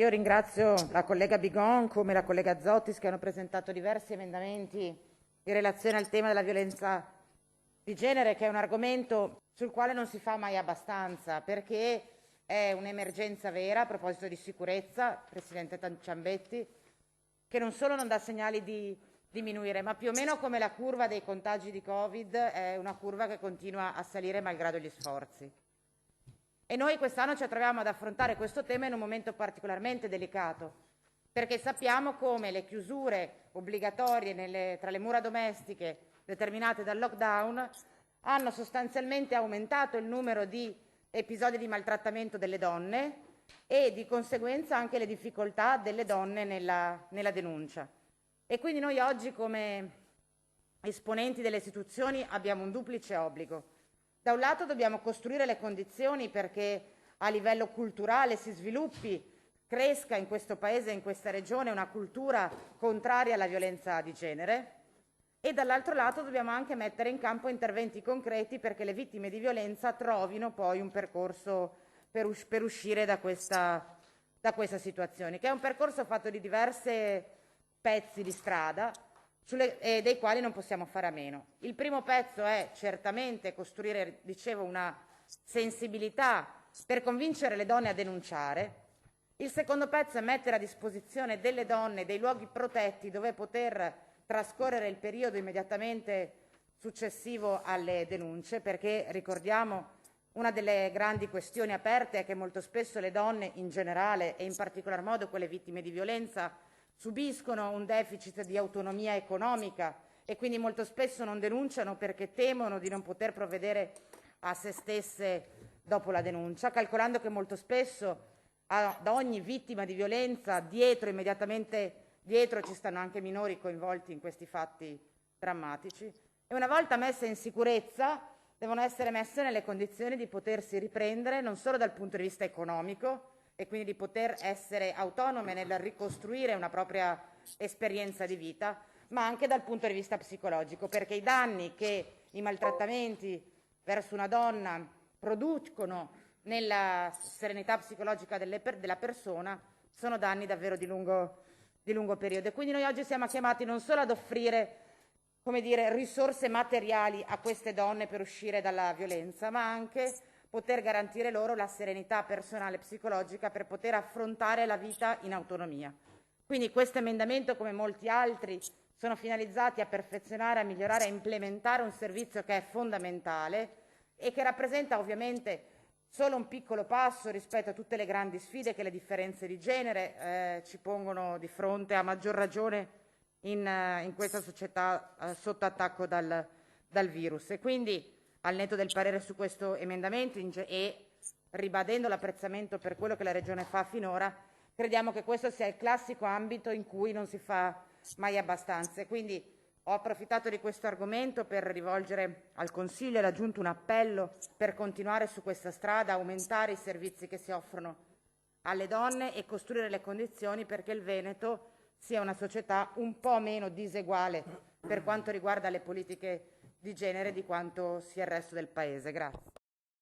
Io ringrazio la collega Bigon come la collega Zottis che hanno presentato diversi emendamenti in relazione al tema della violenza di genere, che è un argomento sul quale non si fa mai abbastanza, perché è un'emergenza vera a proposito di sicurezza, Presidente Ciambetti, che non solo non dà segnali di diminuire, ma più o meno come la curva dei contagi di Covid è una curva che continua a salire malgrado gli sforzi. E noi quest'anno ci troviamo ad affrontare questo tema in un momento particolarmente delicato, perché sappiamo come le chiusure obbligatorie tra le mura domestiche determinate dal lockdown hanno sostanzialmente aumentato il numero di episodi di maltrattamento delle donne e di conseguenza anche le difficoltà delle donne nella denuncia. E quindi noi oggi come esponenti delle istituzioni abbiamo un duplice obbligo. Da un lato dobbiamo costruire le condizioni perché a livello culturale si sviluppi, cresca in questo Paese e in questa regione una cultura contraria alla violenza di genere e dall'altro lato dobbiamo anche mettere in campo interventi concreti perché le vittime di violenza trovino poi un percorso per uscire da questa situazione, che è un percorso fatto di diversi pezzi di strada dei quali non possiamo fare a meno. Il primo pezzo è certamente costruire, dicevo, una sensibilità per convincere le donne a denunciare. Il secondo pezzo è mettere a disposizione delle donne dei luoghi protetti dove poter trascorrere il periodo immediatamente successivo alle denunce, perché ricordiamo una delle grandi questioni aperte è che molto spesso le donne in generale e in particolar modo quelle vittime di violenza subiscono un deficit di autonomia economica e quindi molto spesso non denunciano perché temono di non poter provvedere a se stesse dopo la denuncia, calcolando che molto spesso da ogni vittima di violenza immediatamente dietro ci stanno anche minori coinvolti in questi fatti drammatici e una volta messe in sicurezza devono essere messe nelle condizioni di potersi riprendere non solo dal punto di vista economico e quindi di poter essere autonome nel ricostruire una propria esperienza di vita, ma anche dal punto di vista psicologico, perché i danni che i maltrattamenti verso una donna producono nella serenità psicologica della persona sono danni davvero di lungo periodo. E quindi noi oggi siamo chiamati non solo ad offrire, come dire, risorse materiali a queste donne per uscire dalla violenza, ma anche poter garantire loro la serenità personale e psicologica per poter affrontare la vita in autonomia. Quindi questo emendamento, come molti altri, sono finalizzati a perfezionare, a migliorare, a implementare un servizio che è fondamentale e che rappresenta ovviamente solo un piccolo passo rispetto a tutte le grandi sfide che le differenze di genere ci pongono di fronte, a maggior ragione in questa società sotto attacco dal virus. E quindi, al netto del parere su questo emendamento e ribadendo l'apprezzamento per quello che la Regione fa finora, crediamo che questo sia il classico ambito in cui non si fa mai abbastanza. E quindi ho approfittato di questo argomento per rivolgere al Consiglio e alla Giunta un appello per continuare su questa strada, aumentare i servizi che si offrono alle donne e costruire le condizioni perché il Veneto sia una società un po' meno diseguale per quanto riguarda le politiche di genere di quanto sia il resto del Paese. Grazie.